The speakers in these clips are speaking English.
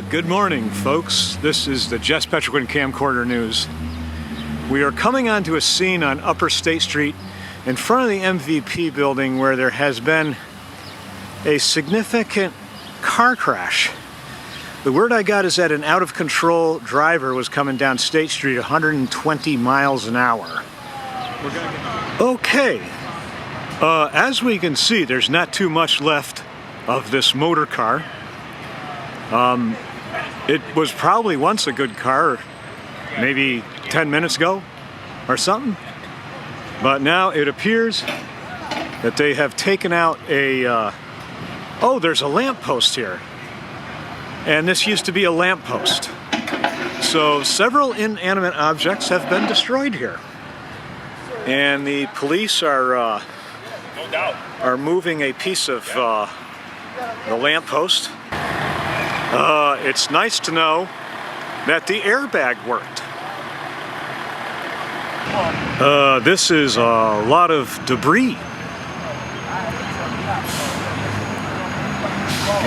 Good morning, folks. This is the Jess Petrequin Camcorder News. We are coming onto a scene on Upper State Street in front of the MVP building where there has been a significant car crash. The word I got is that an out-of-control driver was coming down State Street 120 miles an hour. Okay, as we can see, there's not too much left of this motor car. It was probably once a good car, maybe 10 minutes ago or something, but now it appears that they have taken out a, oh, there's a lamppost here, and this used to be a lamppost. So several inanimate objects have been destroyed here, and the police are moving a piece of the lamppost. It's nice to know that the airbag worked. This is a lot of debris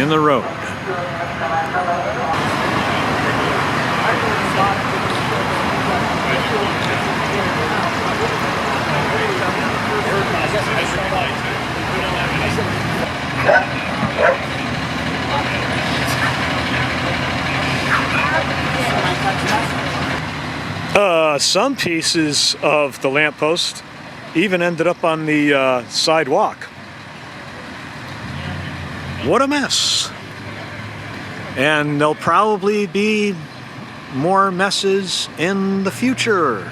in the road. Some pieces of the lamppost even ended up on the sidewalk. What a mess. And there'll probably be more messes in the future.